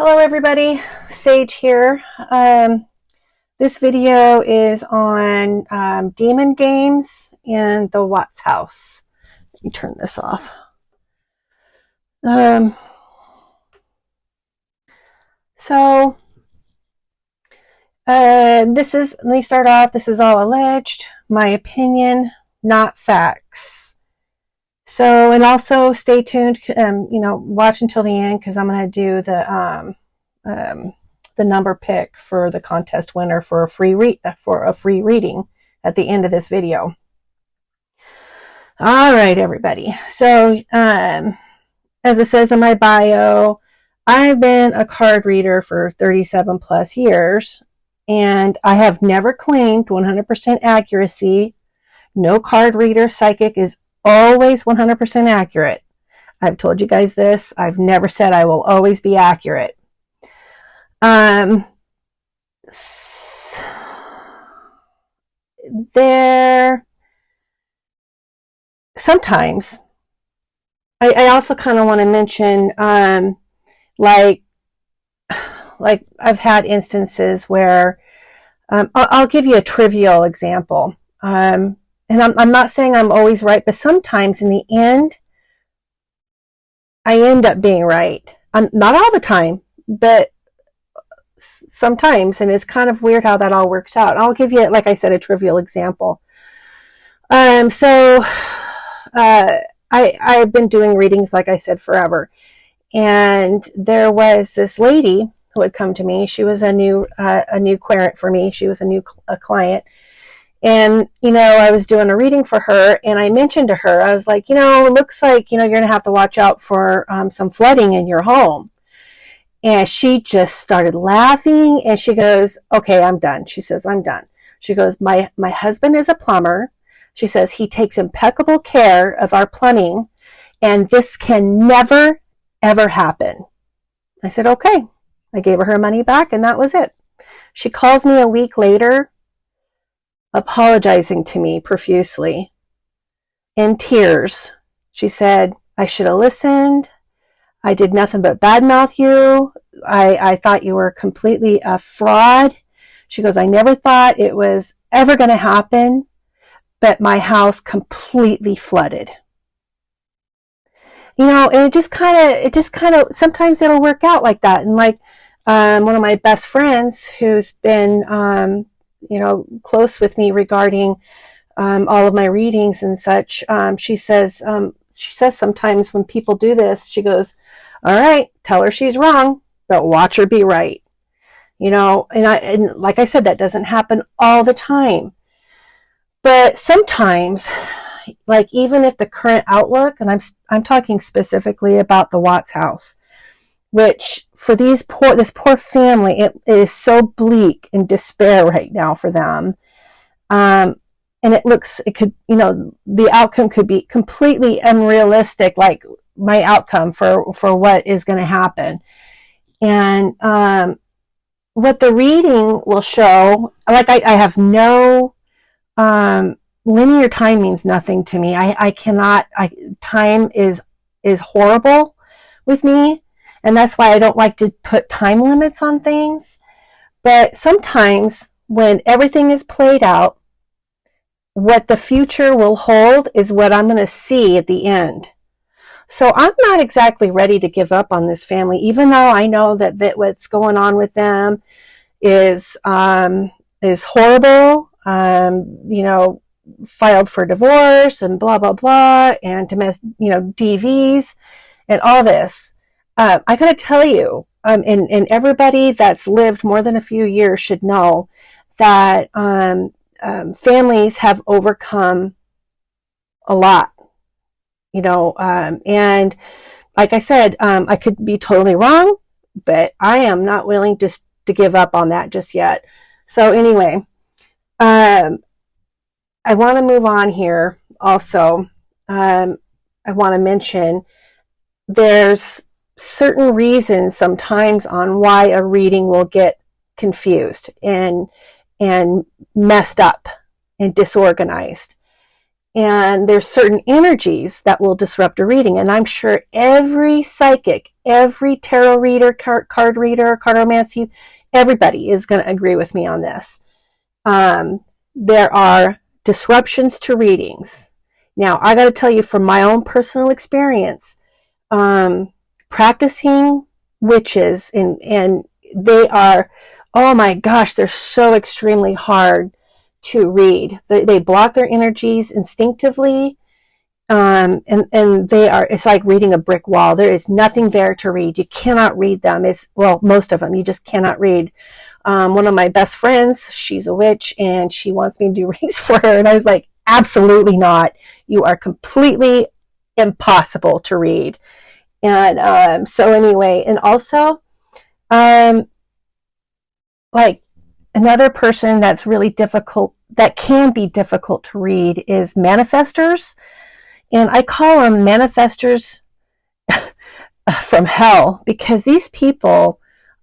Hello everybody, Sage here. This video is on demon games in the Watts house. Let me turn this off. Let me start off, this is all alleged, my opinion, not facts. So, and also stay tuned, watch until the end because I'm going to do the number pick for the contest winner for a free reading at the end of this video. All right, everybody. So, as it says in my bio, I've been a card reader for 37 plus years, and I have never claimed 100% accuracy. No card reader, psychic is always 100% accurate. I've told you guys this. I've never said I will always be accurate. Sometimes I also kind of want to mention like I've had instances where I'll give you a trivial example. And I'm not saying I'm always right, but sometimes in the end, I end up being right. Not all the time, but sometimes, and it's kind of weird how that all works out. I'll give you, like I said, a trivial example. I've been doing readings, like I said, forever. And there was this lady who had come to me. She was a new querent for me. She was a client. And, I was doing a reading for her, and I mentioned to her, I was like, it looks like, you're going to have to watch out for some flooding in your home. And she just started laughing, and she goes, okay, I'm done. She says, I'm done. She goes, my husband is a plumber. She says, he takes impeccable care of our plumbing, and this can never, ever happen. I said, okay. I gave her money back, and that was it. She calls me a week later, apologizing to me profusely, in tears. She said, I should have listened. I did nothing but badmouth you. I thought you were completely a fraud. She goes, I never thought it was ever going to happen, but my house completely flooded. And it just kind of, sometimes it'll work out like that. And like one of my best friends who's been close with me regarding all of my readings and such, she says sometimes when people do this, she goes, all right, tell her she's wrong, but watch her be right. And like I said, that doesn't happen all the time. But sometimes, like even if the current outlook, and I'm talking specifically about the Watts house, which for this poor family, it is so bleak and despair right now for them. And the outcome could be completely unrealistic, like my outcome for what is going to happen. And what the reading will show, like I have no, linear time means nothing to me. Time is horrible with me. And that's why I don't like to put time limits on things. But sometimes when everything is played out, what the future will hold is what I'm going to see at the end. So I'm not exactly ready to give up on this family, even though I know that what's going on with them is horrible. Filed for divorce and blah, blah, blah, and DVs and all this. I got to tell you, and everybody that's lived more than a few years should know that families have overcome a lot, and like I said, I could be totally wrong, but I am not willing to give up on that just yet. So anyway, I want to move on here. Also, I want to mention there's certain reasons sometimes on why a reading will get confused and messed up and disorganized. And there's certain energies that will disrupt a reading. And I'm sure every psychic, every tarot reader, card reader, cardomancy, everybody is going to agree with me on this. There are disruptions to readings. Now, I got to tell you from my own personal experience, practicing witches, and they are, oh my gosh, they're so extremely hard to read. They block their energies instinctively, and they are, it's like reading a brick wall. There is nothing there to read. You cannot read them. Well, most of them you just cannot read. One of my best friends, she's a witch, and she wants me to do readings for her, and I was like, absolutely not. You are completely impossible to read. And so anyway, and also like another person that's really difficult, that can be difficult to read, is manifestors. And I call them manifestors from hell, because these people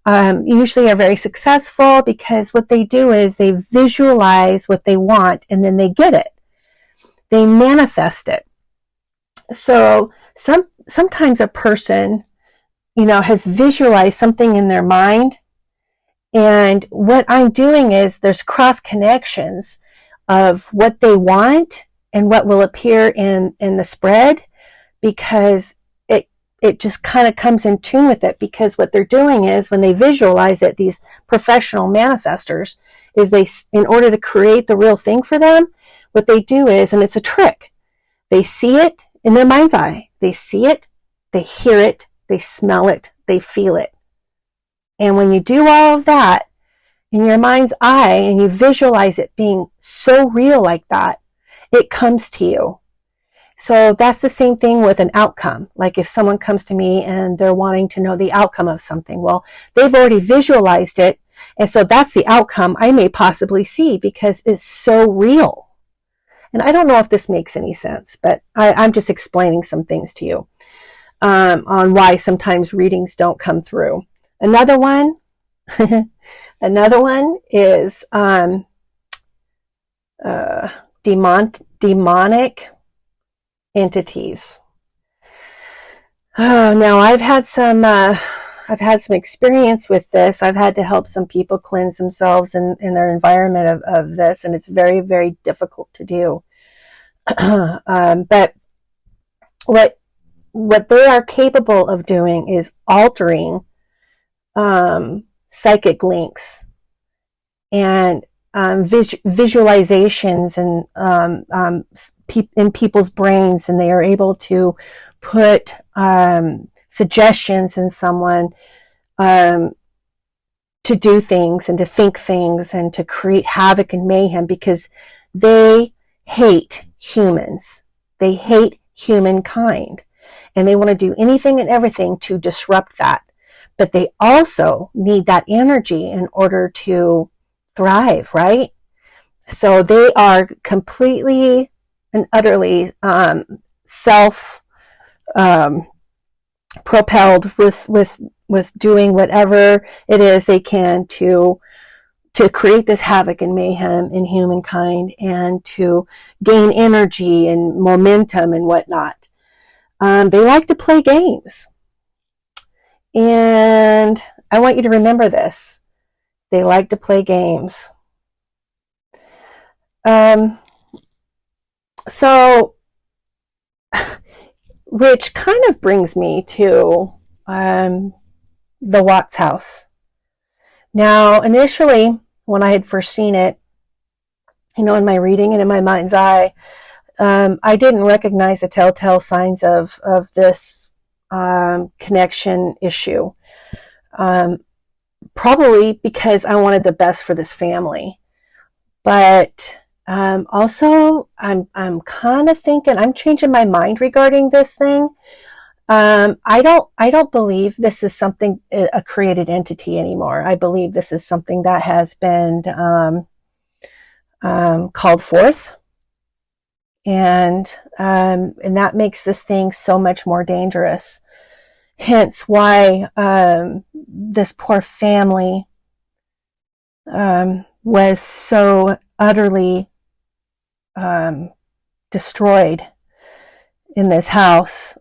usually are very successful, because what they do is they visualize what they want and then they get it. They manifest it. So sometimes a person, has visualized something in their mind. And what I'm doing is there's cross connections of what they want and what will appear in the spread, because it just kind of comes in tune with it. Because what they're doing is, when they visualize it, these professional manifestors, is in order to create the real thing for them, what they do is, and it's a trick, they see it in their mind's eye. They see it, they hear it, they smell it, they feel it. And when you do all of that in your mind's eye and you visualize it being so real like that, it comes to you. So that's the same thing with an outcome. Like if someone comes to me and they're wanting to know the outcome of something, well, they've already visualized it. And so that's the outcome I may possibly see, because it's so real. And I don't know if this makes any sense, but I'm just explaining some things to you on why sometimes readings don't come through. Another one is demonic entities. Oh, now I've had some experience with this. I've had to help some people cleanse themselves in their environment of this, and it's very, very difficult to do. But what they are capable of doing is altering psychic links and visualizations and in people's brains, and they are able to put suggestions in someone to do things and to think things and to create havoc and mayhem, because they hate humans. They hate humankind, and they want to do anything and everything to disrupt that. But they also need that energy in order to thrive, right? So they are completely and utterly self-propelled with doing whatever it is they can to create this havoc and mayhem in humankind, and to gain energy and momentum and whatnot. They like to play games. And I want you to remember this. They like to play games. So, which kind of brings me to the Watts house. Now, initially, when I had first seen it, in my reading and in my mind's eye, I didn't recognize the telltale signs of this connection issue. Probably because I wanted the best for this family. But also, I'm kind of thinking, I'm changing my mind regarding this thing. I don't believe this is something, a created entity anymore. I believe this is something that has been called forth. And that makes this thing so much more dangerous. Hence why this poor family was so utterly destroyed in this house.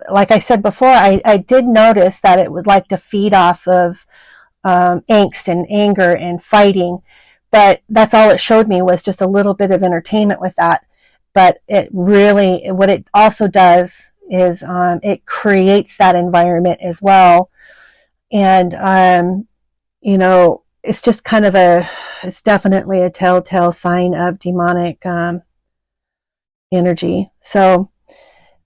Like I said before, I did notice that it would like to feed off of angst and anger and fighting, but that's all it showed me was just a little bit of entertainment with that. But it really, what it also does is it creates that environment as well. And you know, it's just kind of it's definitely a telltale sign of demonic energy. So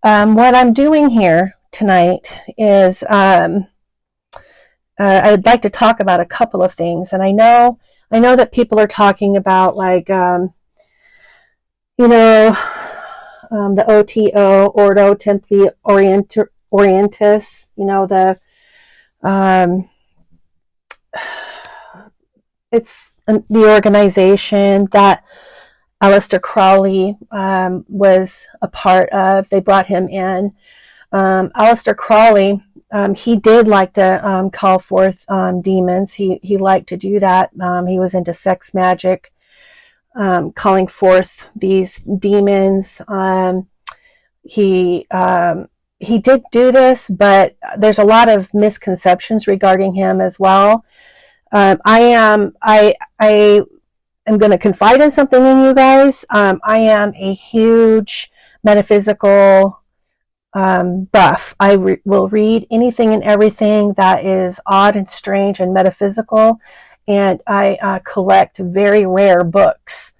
what I'm doing here tonight is I'd like to talk about a couple of things. And I know that people are talking about, like, you know, the OTO, Ordo Templi Orientis, you know, it's the organization that Aleister Crowley was a part of. They brought him in. Aleister Crowley, he did like to call forth demons. He liked to do that. He was into sex magic, calling forth these demons. He did do this, but there's a lot of misconceptions regarding him as well. I am going to confide in something in you guys. I am a huge metaphysical buff. I will read anything and everything that is odd and strange and metaphysical, and I collect very rare books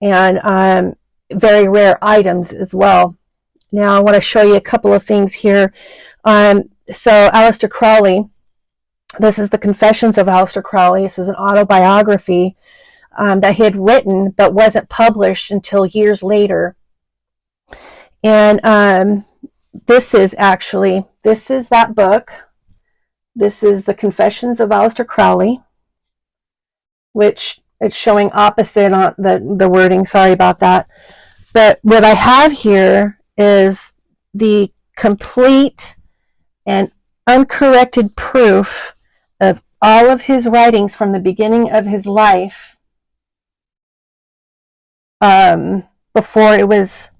and very rare items as well. Now I want to show you a couple of things here. So Aleister Crowley, this is the Confessions of Aleister Crowley. This is an autobiography that he had written but wasn't published until years later. And this is that book. This is the Confessions of Aleister Crowley, which it's showing opposite on the wording. Sorry about that. But what I have here is the complete and uncorrected proof of all of his writings from the beginning of his life. Before it was,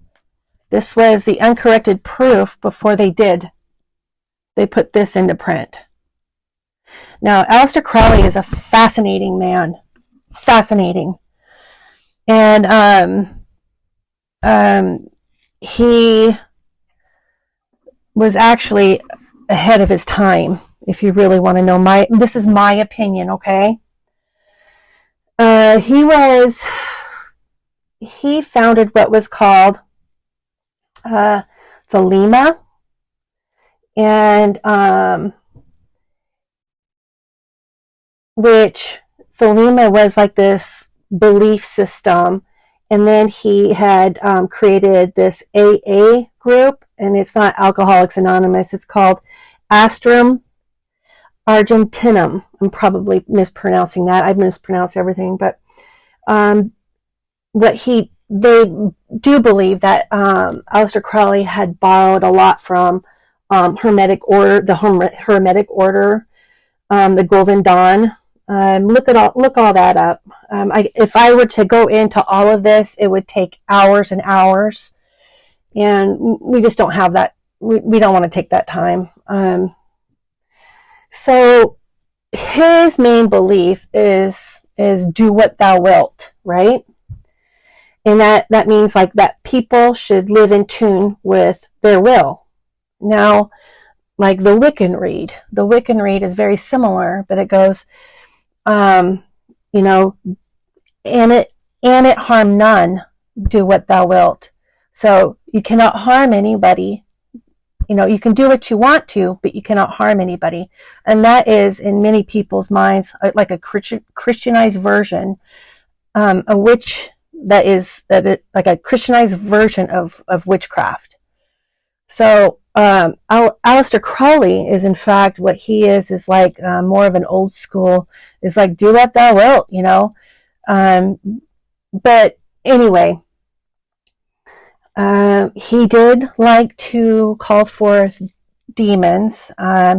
this was the uncorrected proof before they put this into print. Now, Aleister Crowley is a fascinating man. Fascinating. And he was actually ahead of his time, if you really want to know. This is my opinion, okay? He founded what was called Thelema, and which Thelema was like this belief system, and then he had created this AA group, and it's not Alcoholics Anonymous, it's called Astrum Argentinum. I'm probably mispronouncing that. I mispronounce everything, but they do believe that Aleister Crowley had borrowed a lot from Hermetic Order, the Hermetic Order, the Golden Dawn. Look all that up. If I were to go into all of this, it would take hours and hours, and we just don't have that. We don't want to take that time. So his main belief is do what thou wilt, right? And that means like that people should live in tune with their will. Now, like the Wiccan Rede is very similar, but it goes, you know, and it harm none, do what thou wilt. So you cannot harm anybody. You know, you can do what you want to, but you cannot harm anybody. And that is, in many people's minds, like a Christianized version, like a Christianized version of witchcraft. So Aleister Crowley is, in fact, what he is like more of an old school, is like, do what thou wilt, you know. But anyway, he did like to call forth demons.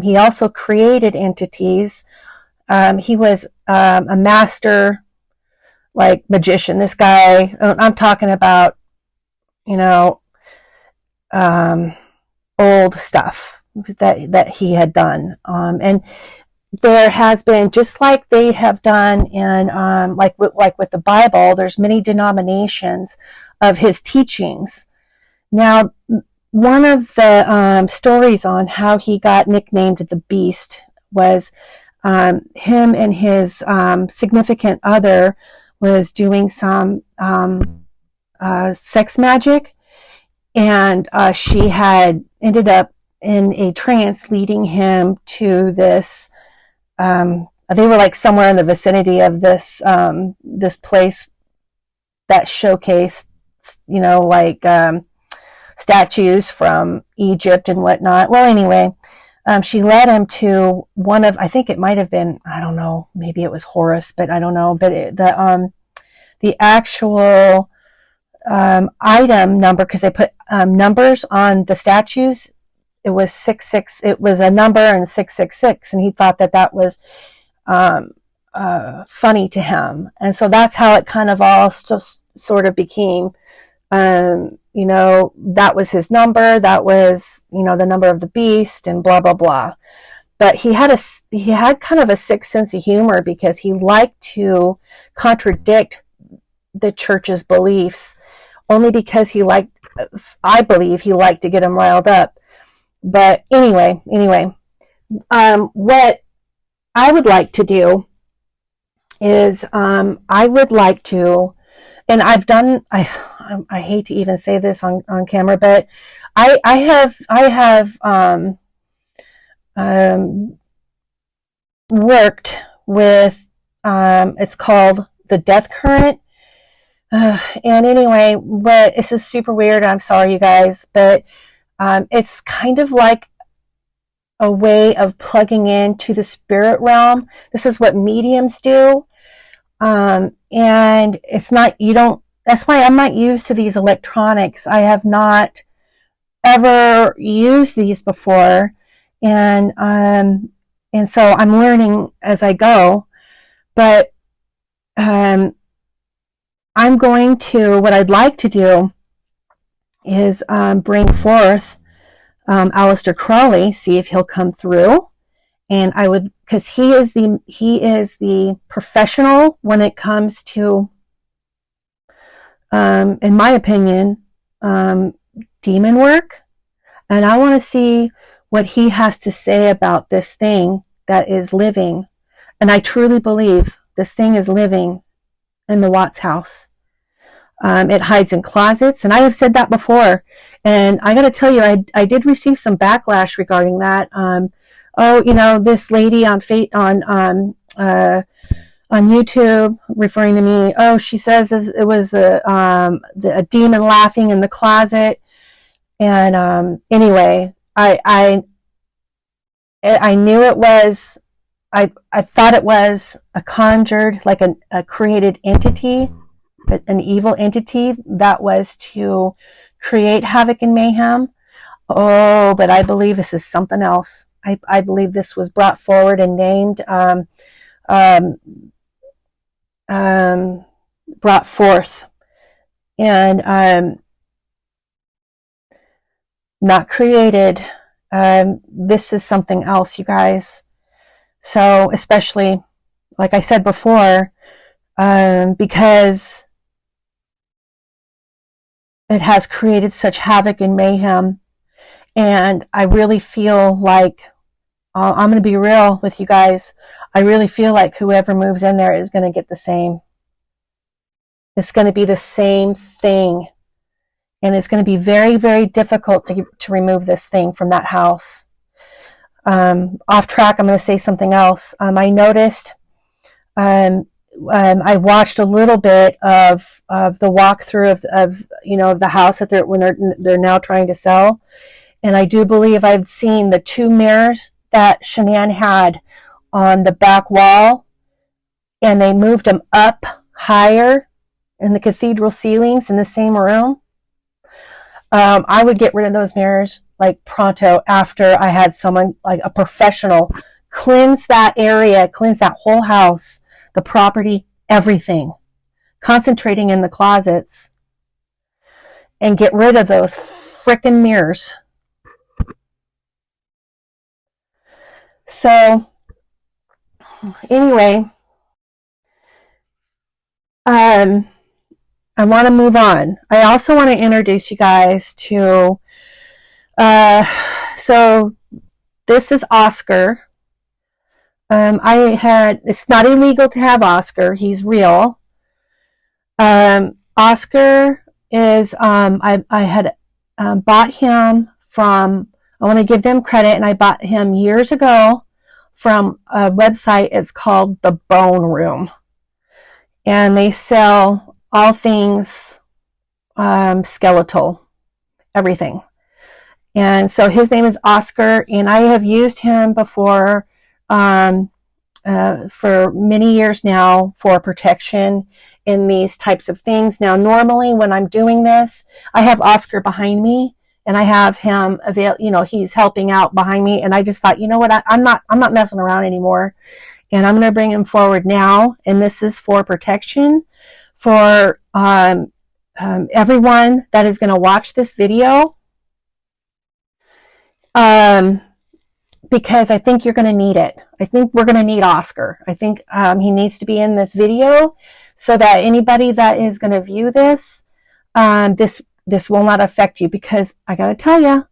He also created entities. He was a master, like, magician. This guy, I'm talking about, you know, old stuff that he had done. And there has been, just like they have done in, like with the Bible, there's many denominations of his teachings. Now, one of the stories on how he got nicknamed the Beast was him and his significant other was doing some sex magic, and she had ended up in a trance leading him to this, they were like somewhere in the vicinity of this this place that showcased, you know, like statues from Egypt and whatnot. Well, anyway, she led him to one of, I think it might have been, I don't know, maybe it was Horus, but I don't know. But the actual item number, because they put numbers on the statues, it was 66. It was a number and 666, and he thought that was funny to him, and so that's how it kind of all sort of became. You know, that was his number. That was, you know, the number of the beast, and blah blah blah. But he had kind of a sick sense of humor, because he liked to contradict the church's beliefs, only because I believe he liked to get them riled up. But anyway, what I would like to do is, I would like to, and I've done, I hate to even say this on camera, but I have worked with, it's called the death current. And anyway, but this is super weird. I'm sorry, you guys, but it's kind of like a way of plugging into the spirit realm. This is what mediums do. And it's not, that's why I'm not used to these electronics. I have not ever used these before. And so I'm learning as I go, but, what I'd like to do is bring forth Aleister Crowley, see if he'll come through, and I would, because he is the professional when it comes to, in my opinion, demon work, and I want to see what he has to say about this thing that is living, and I truly believe this thing is living in the Watts house. It hides in closets, and I have said that before, and I got to tell you, I did receive some backlash regarding that. Oh, you know, this lady on YouTube referring to me. Oh, she says it was a demon laughing in the closet, and anyway, I knew it was. I thought it was a conjured, like a created entity, an evil entity that was to create havoc and mayhem. Oh, but I believe this is something else. I believe this was brought forward and named, brought forth, and not created. This is something else, you guys. So, especially, like I said before, because it has created such havoc and mayhem, and I really feel like, I'm going to be real with you guys, I really feel like whoever moves in there is going to get the same. It's going to be the same thing, and it's going to be very, very difficult to remove this thing from that house. Off track, I'm going to say something else. I noticed, I watched a little bit of the walkthrough of the house that they're now trying to sell, and I do believe I've seen the 2 mirrors that Shanann had on the back wall, and they moved them up higher in the cathedral ceilings in the same room. I would get rid of those mirrors like pronto after I had someone, like a professional, cleanse that area, cleanse that whole house, the property, everything, concentrating in the closets. and get rid of those frickin' mirrors. So anyway, I want to move on. I also want to introduce you guys to, so this is Oscar. It's not illegal to have Oscar. He's real. Oscar is, I had bought him from, I want to give them credit, and I bought him years ago from a website. It's called The Bone Room. And they sell all things skeletal, everything. And so his name is Oscar, and I have used him before for many years now for protection in these types of things. Now, normally when I'm doing this, I have Oscar behind me, and I have him he's helping out behind me, and I just thought, you know what, I'm not messing around anymore, and I'm going to bring him forward now. And this is for protection for everyone that is going to watch this video, because I think you're going to need it. I think we're going to need Oscar. I think he needs to be in this video so that anybody that is going to view this, this will not affect you, because I got to tell you,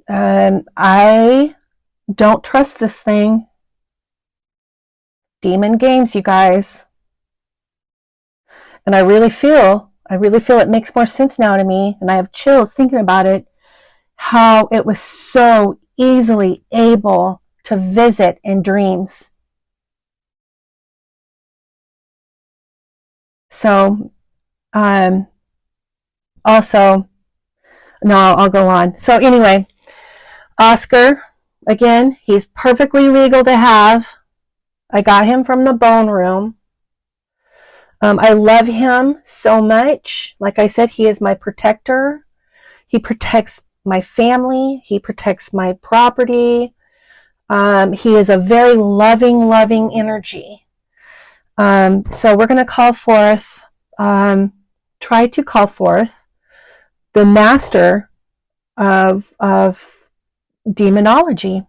I don't trust this thing. Demon games, you guys. And I really feel it makes more sense now to me, and I have chills thinking about it, how it was so easily able to visit in dreams. So, also, no, I'll go on. So anyway, Oscar, again, he's perfectly legal to have. I got him from the Bone Room. I love him so much. Like I said, he is my protector. He protects my family. He protects my property. He is a very loving energy. So we're going to call forth, try to call forth the master of demonology.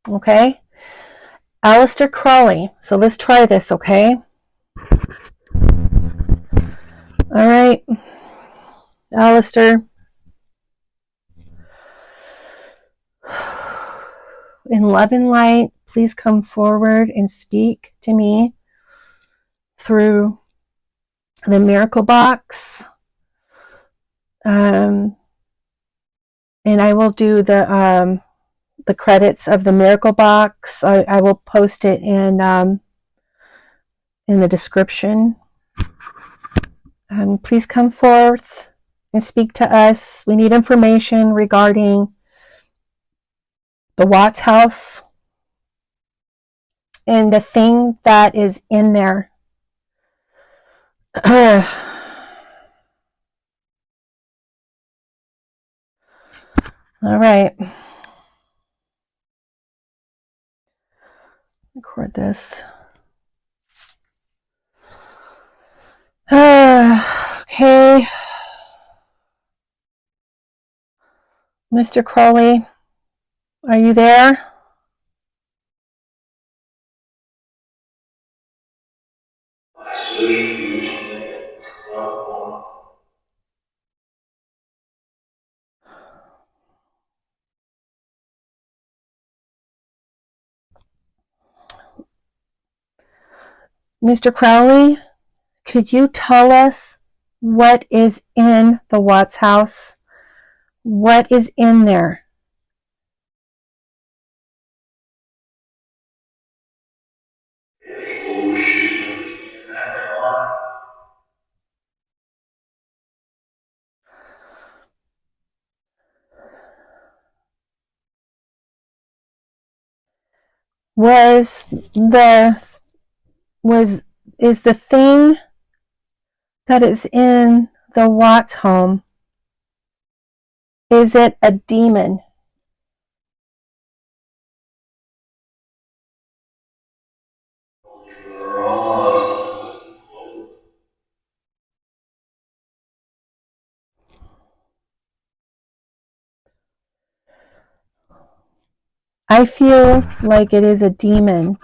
Okay? Aleister Crowley. So let's try this, okay? All right. Aleister. In love and light, please come forward and speak to me through the miracle box. And I will do the credits of the miracle box. I will post it in the description. Please come forth and speak to us. We need information regarding the Watts house and the thing that is in there. All right. Record this. Okay. Mr. Crowley, are you there? Mr. Crowley, could you tell us what is in the Watts house? What is in there? Is the thing that is in the Watts home, is it a demon? I feel like it is a demon.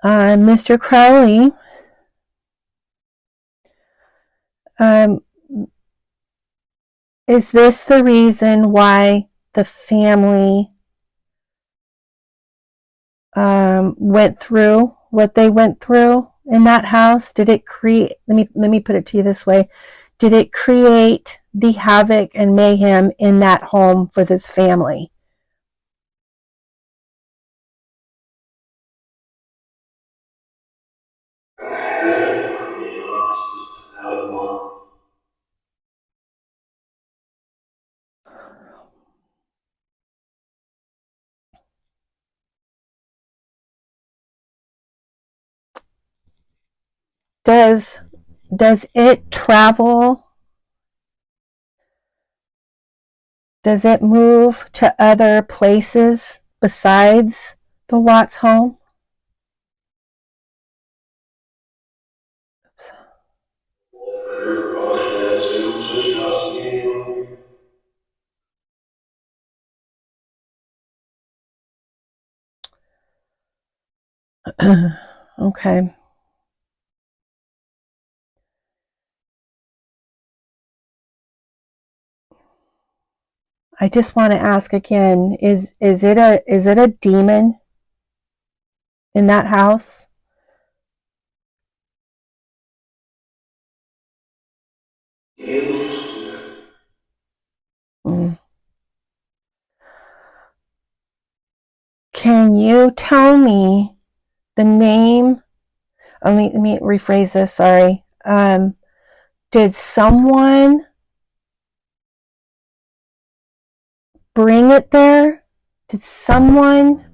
Mr. Crowley, is this the reason why the family went through what they went through in that house? Did it create, let me put it to you this way, did it create the havoc and mayhem in that home for this family? Does it travel? Does it move to other places besides the Watts home? Okay. I just want to ask again, is it a demon in that house? Mm. Can you tell me the name? Let me rephrase this, sorry. Did someone bring it there? Did someone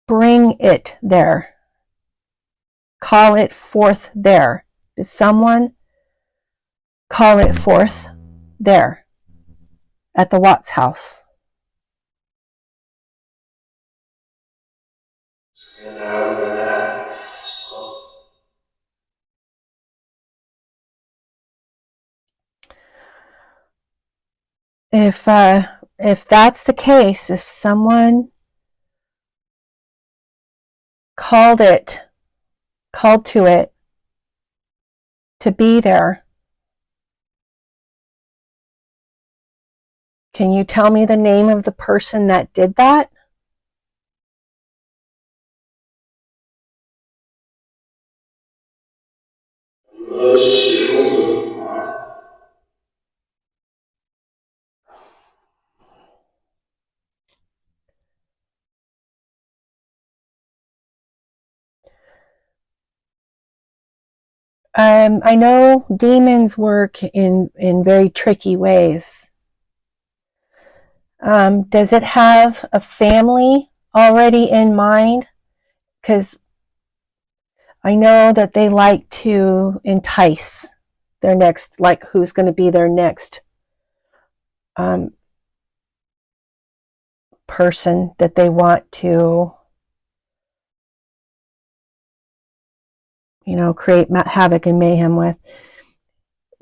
bring it there? Call it forth there? Did someone call it forth there at the Watts house? If that's the case, if someone called to it to be there, can you tell me the name of the person that did that? I know demons work in very tricky ways. Does it have a family already in mind? Because I know that they like to entice their next, like who's going to be their next person that they want to, create havoc and mayhem with.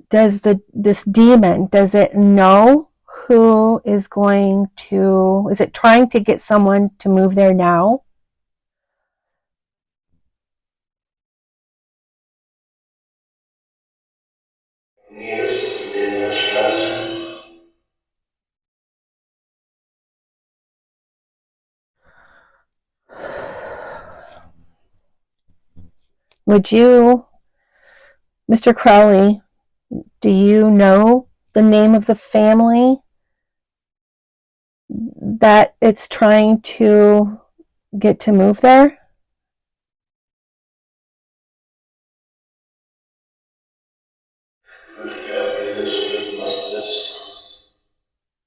Does this demon, does it know who is going to, is it trying to get someone to move there now? Would you, Mr. Crowley, do you know the name of the family that it's trying to get to move there?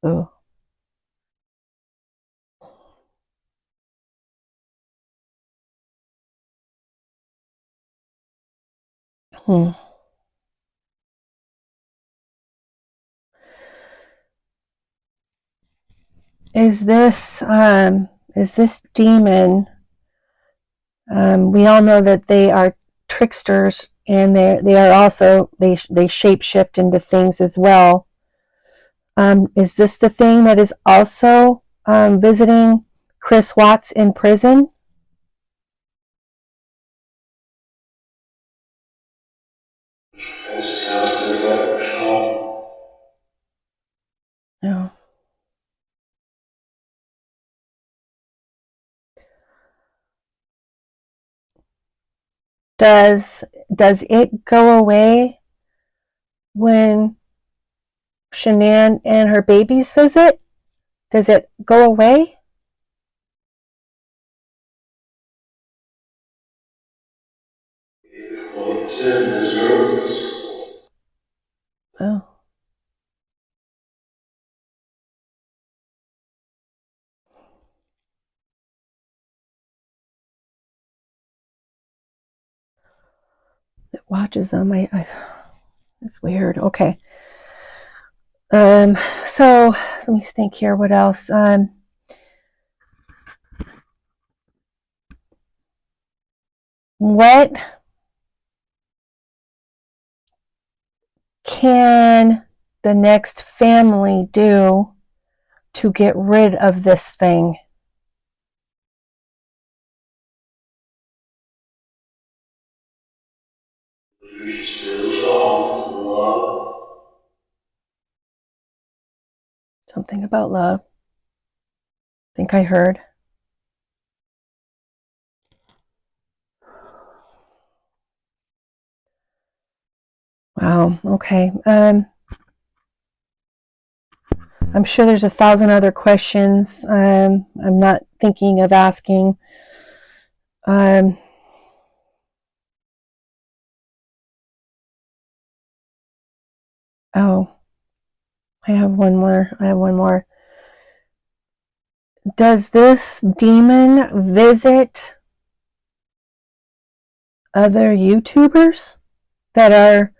Oh. Is this demon? We all know that they are tricksters, and they are also they shapeshift into things as well. Is this the thing that is also visiting Chris Watts in prison. No. Does it go away when Shanann and her babies visit? Does it go away? Oh. It watches them. It's weird. Okay. So let me think here. What else? What can the next family do to get rid of this thing? Something about love. I think I heard. Wow. Okay. I'm sure there's 1,000 other questions. I'm not thinking of asking. Oh, I have one more. Does this demon visit other YouTubers that are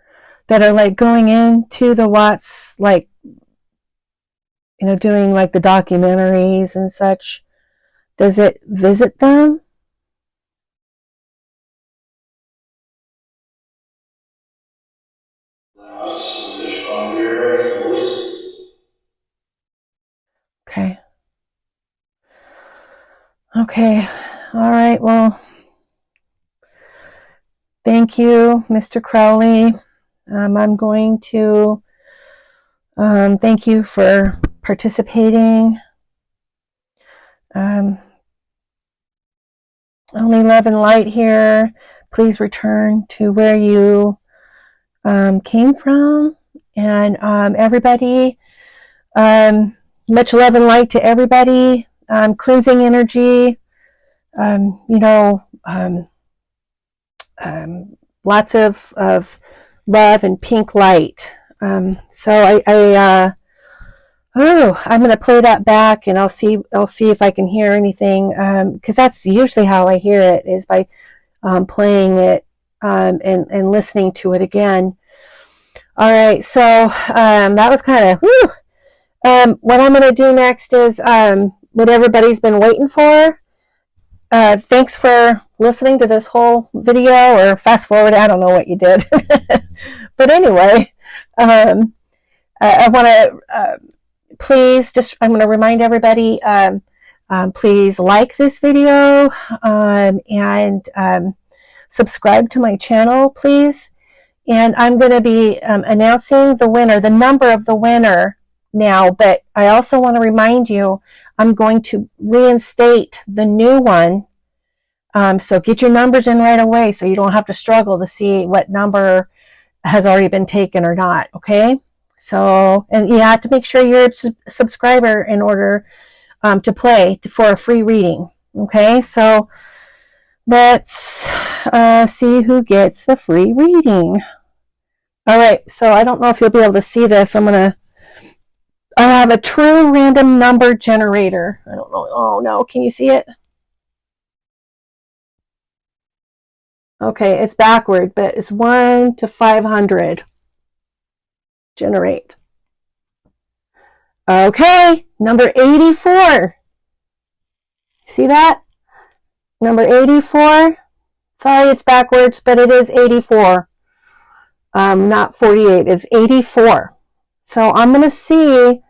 like going into the Watts, like, you know, doing like the documentaries and such? Does it visit them? Okay. Okay. All right. Well, thank you, Mr. Crowley. I'm going to thank you for participating. Only love and light here. Please return to where you came from. And everybody, much love and light to everybody. Cleansing energy. Lots of love and pink light. So I'm going to play that back, and I'll see if I can hear anything, because that's usually how I hear it, is by playing it and listening to it again. All right, so that was kind of what I'm going to do next is what everybody's been waiting for. Thanks for listening to this whole video, or fast forward. I don't know what you did. But anyway, I want to please I'm going to remind everybody, please like this video and subscribe to my channel, please. And I'm going to be announcing the winner, the number of the winner now, but I also want to remind you, I'm going to reinstate the new one. So get your numbers in right away so you don't have to struggle to see what number has already been taken or not, okay? So, and you have to make sure you're a subscriber in order to play for a free reading, okay? So let's see who gets the free reading. All right, so I don't know if you'll be able to see this. I have a true random number generator. I don't know. Oh, no. Can you see it? Okay, it's backward, but it's 1 to 500. Generate. Okay, number 84. See that? Number 84. Sorry, it's backwards, but it is 84. Not 48. It's 84. So I'm going to see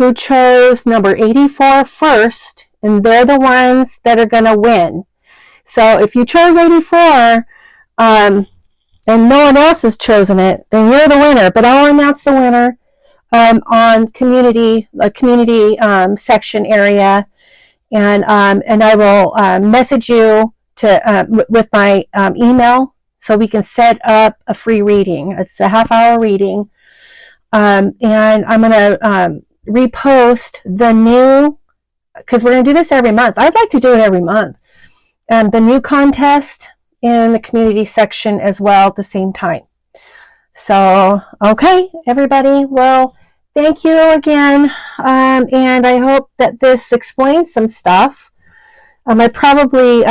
who chose number 84 first, and they're the ones that are going to win. So if you chose 84, and no one else has chosen it, then you're the winner. But I'll announce the winner on community section area, and I will message you to with my email, so we can set up a free reading. It's a half-hour reading, and I'm going to repost the new, because we're going to do this every month. I'd like to do it every month. The new contest in the community section as well at the same time. So, okay, everybody. Well, thank you again, and I hope that this explains some stuff. I probably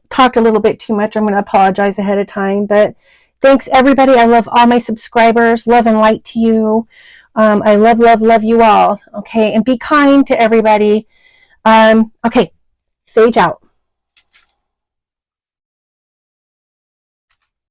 talked a little bit too much. I'm going to apologize ahead of time, but thanks, everybody. I love all my subscribers. Love and light to you. I love you all. Okay, and be kind to everybody. Okay, Sage out.